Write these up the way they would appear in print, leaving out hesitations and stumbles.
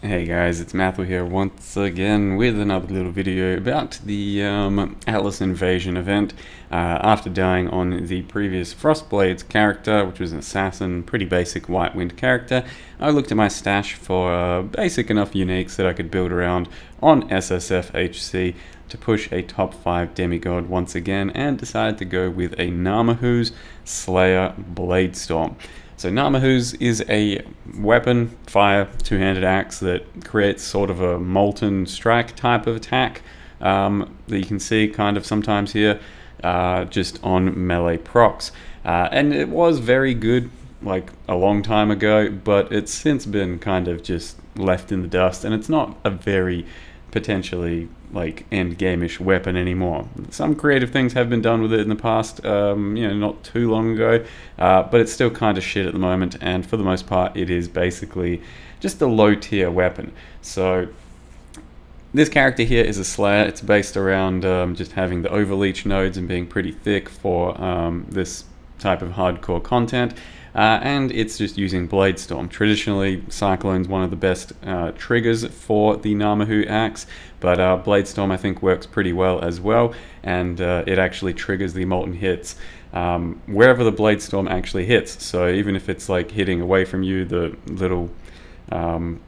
Hey guys, it's Matthew here once again with another little video about the Atlas Invasion event. After dying on the previous Frostblades character, which was an assassin, pretty basic White Wind character, I looked at my stash for basic enough uniques that I could build around on SSFHC to push a top 5 demigod once again, and decided to go with a Ngamahu's Slayer Bladestorm. So Ngamahu's is a weapon, fire, two-handed axe that creates sort of a molten strike type of attack that you can see kind of sometimes here just on melee procs. And it was very good like a long time ago, but it's since been kind of just left in the dust, and it's not a very potentially like end-game-ish weapon anymore. Some creative things have been done with it in the past, not too long ago, but it's still kind of shit at the moment, and for the most part it is basically just a low-tier weapon. So this character here is a Slayer. It's based around just having the overleach nodes and being pretty thick for this type of hardcore content. And it's just using Bladestorm. Traditionally, Cyclone's one of the best triggers for the Ngamahu axe, but Bladestorm I think works pretty well as well, and it actually triggers the molten hits wherever the Bladestorm actually hits. So even if it's like hitting away from you, the little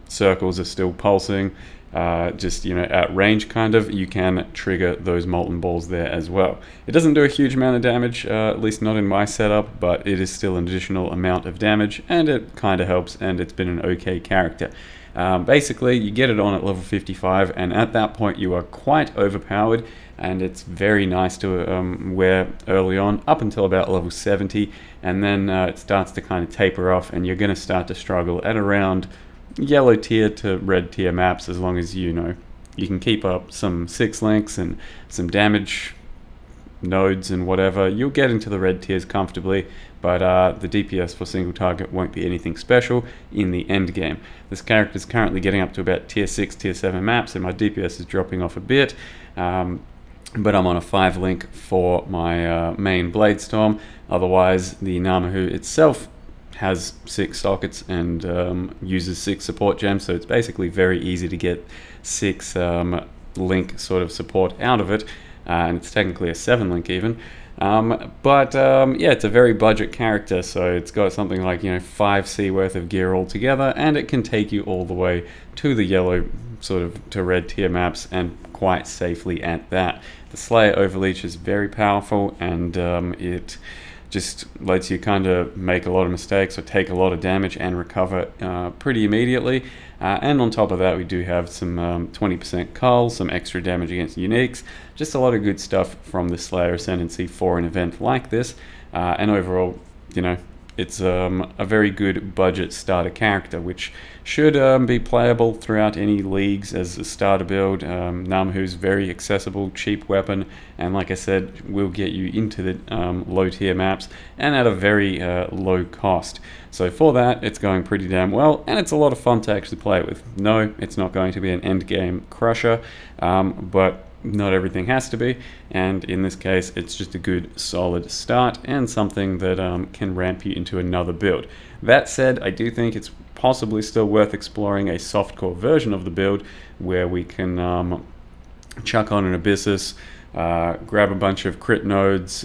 circles are still pulsing. Just at range kind of, you can trigger those molten balls there as well. It doesn't do a huge amount of damage, at least not in my setup, but it is still an additional amount of damage, and it kind of helps, and it's been an okay character. Basically, you get it on at level 55, and at that point you are quite overpowered, and it's very nice to wear early on, up until about level 70, and then it starts to kind of taper off, and you're going to start to struggle at around yellow tier to red tier maps, as long as you can keep up some 6 links and some damage nodes and whatever. You'll get into the red tiers comfortably, but the DPS for single target won't be anything special in the end game. This character is currently getting up to about tier 6, tier 7 maps, and my DPS is dropping off a bit. But I'm on a 5 link for my main Bladestorm. Otherwise, the Ngamahu itself has 6 sockets and uses 6 support gems, so it's basically very easy to get 6 link sort of support out of it, and it's technically a 7 link even. Yeah, it's a very budget character, so it's got something like 5C worth of gear altogether, and it can take you all the way to the yellow sort of to red tier maps, and quite safely at that. The Slayer Overleach is very powerful, and it just lets you kind of make a lot of mistakes or take a lot of damage and recover pretty immediately. And on top of that, we do have some 20% cull, some extra damage against uniques, just a lot of good stuff from the Slayer Ascendancy for an event like this. And overall, it's a very good budget starter character, which should be playable throughout any leagues as a starter build. Ngamahu's very accessible, cheap weapon, and like I said, will get you into the low tier maps and at a very low cost. So for that, it's going pretty damn well, and it's a lot of fun to actually play with. No, it's not going to be an end game crusher, but not everything has to be, and in this case it's just a good solid start and something that can ramp you into another build. That said, I do think it's possibly still worth exploring a softcore version of the build where we can chuck on an Abyssus, grab a bunch of crit nodes,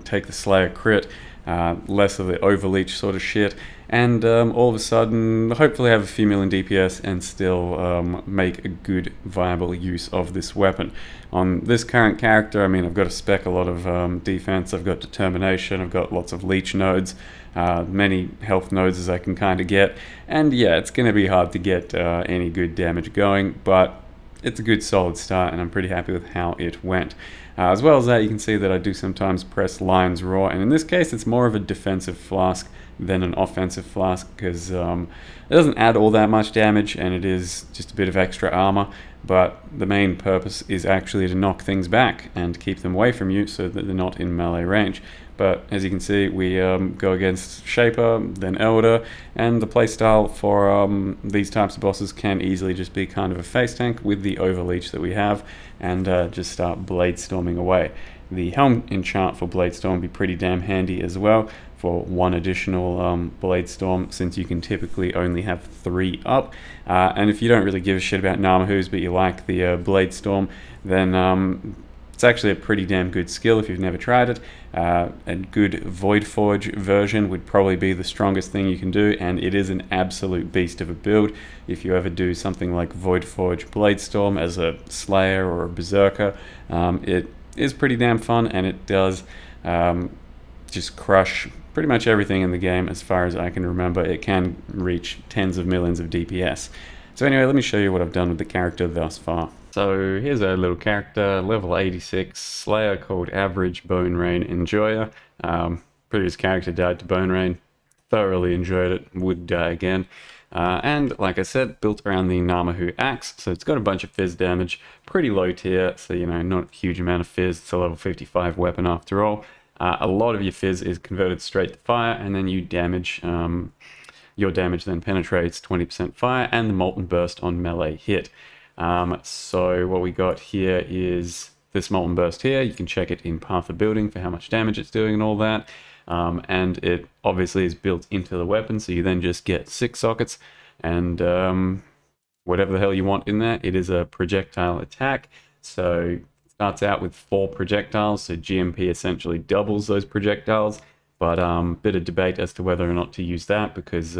take the Slayer crit, less of the overleach sort of shit, and all of a sudden hopefully have a few million DPS and still make a good viable use of this weapon. On this current character, I mean, I've got to spec a lot of defense, I've got determination, I've got lots of leech nodes, many health nodes as I can kind of get, and yeah, it's going to be hard to get any good damage going, but it's a good solid start, and I'm pretty happy with how it went. As well as that, you can see that I do sometimes press Lion's Roar, and in this case it's more of a defensive flask than an offensive flask, because it doesn't add all that much damage, and it is just a bit of extra armor, but the main purpose is actually to knock things back and keep them away from you so that they're not in melee range. But as you can see, we go against Shaper, then Elder, and the playstyle for these types of bosses can easily just be kind of a face tank with the overleach that we have, and just start Bladestorming away. The Helm enchant for Bladestorm would be pretty damn handy as well for one additional Bladestorm, since you can typically only have 3 up. And if you don't really give a shit about Ngamahus, but you like the Bladestorm, then it's actually a pretty damn good skill if you've never tried it. A good Voidforge version would probably be the strongest thing you can do, and it is an absolute beast of a build. If you ever do something like Voidforge Bladestorm as a Slayer or a Berserker, it is pretty damn fun, and it does just crush pretty much everything in the game as far as I can remember. It can reach tens of millions of DPS. So anyway, let me show you what I've done with the character thus far. So here's a little character, level 86, Slayer, called Average Bone Rain Enjoyer. Previous character died to Bone Rain, thoroughly enjoyed it, would die again. And like I said, built around the Ngamahu axe, so it's got a bunch of fizz damage, pretty low tier, so you know, not a huge amount of fizz. It's a level 55 weapon after all. A lot of your fizz is converted straight to fire, and then you damage, your damage then penetrates 20% fire, and the Molten Burst on melee hit. So what we got here is this Molten Burst here. You can check it in Path of Building for how much damage it's doing and all that. And it obviously is built into the weapon, so you then just get 6 sockets and whatever the hell you want in there. It is a projectile attack, so it starts out with 4 projectiles, so GMP essentially doubles those projectiles, but bit of debate as to whether or not to use that, because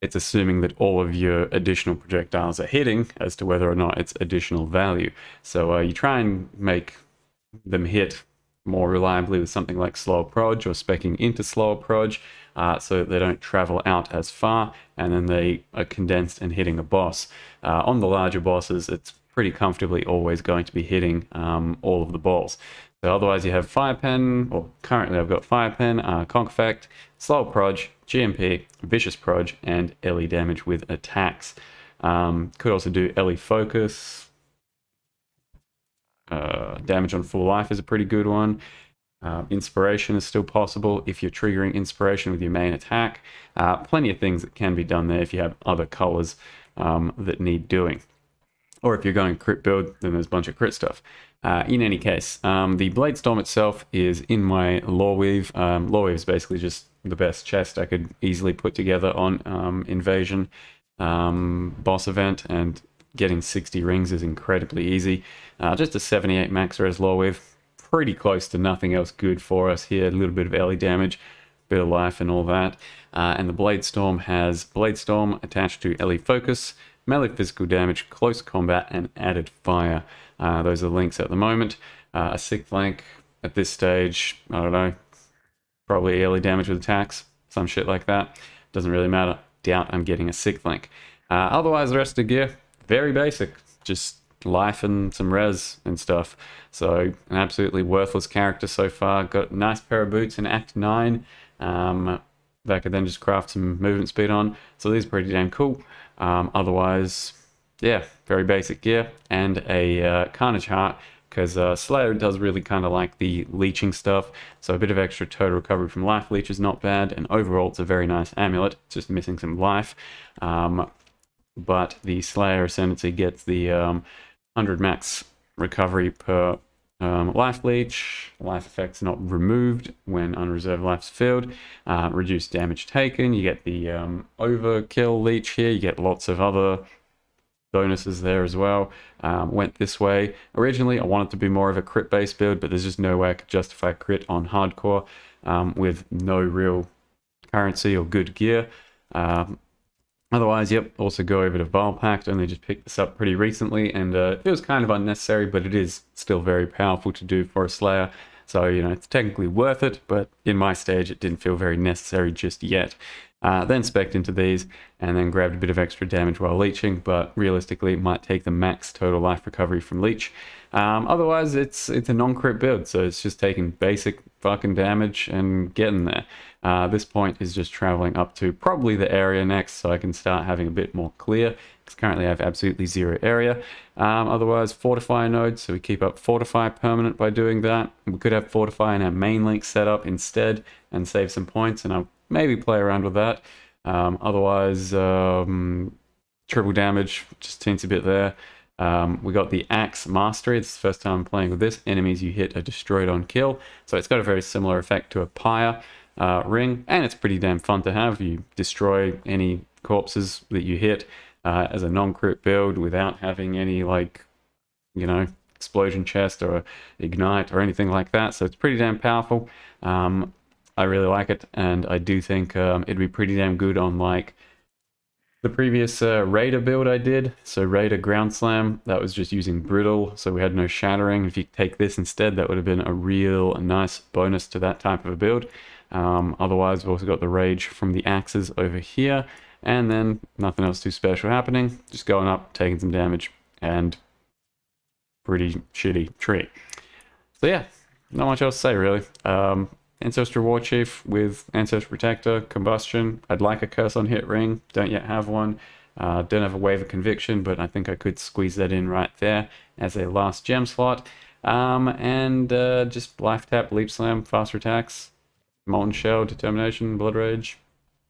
it's assuming that all of your additional projectiles are hitting as to whether or not it's additional value. So you try and make them hit more reliably with something like slower proj, or speccing into slower proj, so that they don't travel out as far, and then they are condensed and hitting a boss. On the larger bosses, it's pretty comfortably always going to be hitting all of the balls. So otherwise you have Fire Pen, or currently I've got Fire Pen, Conk Effect, Slow Proj, GMP, Vicious Proj, and LE damage with attacks. Could also do LE Focus. Damage on full life is a pretty good one. Inspiration is still possible if you're triggering Inspiration with your main attack. Plenty of things that can be done there if you have other colors that need doing. Or if you're going crit build, then there's a bunch of crit stuff. In any case, the Bladestorm itself is in my Lore Weave. Lore Weave is basically just the best chest I could easily put together on Invasion boss event, and getting 60 rings is incredibly easy. Just a 78 max res Lore Weave, pretty close to nothing else good for us here. A little bit of LE damage, bit of life and all that. And the Bladestorm has Bladestorm attached to LE Focus, melee physical damage, close combat, and added fire. Those are the links at the moment. A 6th link at this stage, I don't know, probably LE damage with attacks, some shit like that. Doesn't really matter. Doubt I'm getting a 6th link. Otherwise, the rest of the gear, very basic. Just life and some res and stuff. So an absolutely worthless character so far. Got a nice pair of boots in Act 9 that I could then just craft some movement speed on. So these are pretty damn cool. Otherwise, yeah, very basic gear, and a Carnage Heart, because Slayer does really kind of like the leeching stuff, so a bit of extra total recovery from life leech is not bad, and overall it's a very nice amulet. It's just missing some life. But the Slayer Ascendancy gets the 100 max recovery per life leech. Life effects not removed when unreserved life's filled. Reduced damage taken. You get the overkill leech here. You get lots of other bonuses there as well. Went this way. Originally I wanted to be more of a crit based build, but there's just no way I could justify crit on hardcore with no real currency or good gear. Otherwise, yep, also go over to Vile Pact. Only just picked this up pretty recently, and it feels kind of unnecessary, but it is still very powerful to do for a Slayer. So, you know, it's technically worth it, but in my stage, it didn't feel very necessary just yet. Then spec'd into these, and then grabbed a bit of extra damage while leeching, but realistically, it might take the max total life recovery from leech. Otherwise, it's a non-crit build, so it's just taking basic fucking damage and getting there. This point is just traveling up to probably the area next, so I can start having a bit more clear, because currently I have absolutely 0 area. Otherwise, Fortify node, so we keep up Fortify permanent by doing that. We could have Fortify in our main link set up instead and save some points, and I'll maybe play around with that. Otherwise, triple damage, just teens a bit there. We got the Axe Mastery. It's the first time I'm playing with this. Enemies you hit are destroyed on kill. So it's got a very similar effect to a Pyre. ring, and it's pretty damn fun to have. You destroy any corpses that you hit as a non-crit build without having any, like, you know, explosion chest or ignite or anything like that, so it's pretty damn powerful. I really like it, and I do think it'd be pretty damn good on, like, the previous Raider build I did. So Raider Ground Slam, that was just using Brittle, so we had no shattering. If you take this instead, that would have been a real nice bonus to that type of a build. Otherwise, we've also got the Rage from the axes over here, and then nothing else too special happening. Just going up, taking some damage, and pretty shitty tree. So yeah, not much else to say really. Ancestral War Chief with Ancestral Protector, Combustion. I'd like a Curse on Hit ring, don't yet have one. Don't have a Wave of Conviction, but I think I could squeeze that in right there as a last gem slot. And just Life Tap, Leap Slam, faster attacks, Molten Shell, Determination, Blood Rage.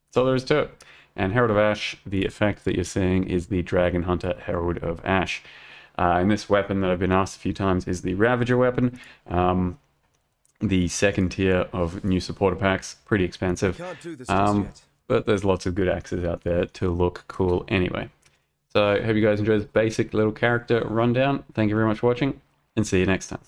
That's all there is to it. And Herald of Ash, the effect that you're seeing is the Dragon Hunter Herald of Ash. And this weapon that I've been asked a few times is the Ravager weapon. The second tier of new supporter packs, pretty expensive. But there's lots of good axes out there to look cool anyway. So I hope you guys enjoyed this basic little character rundown. Thank you very much for watching, and see you next time.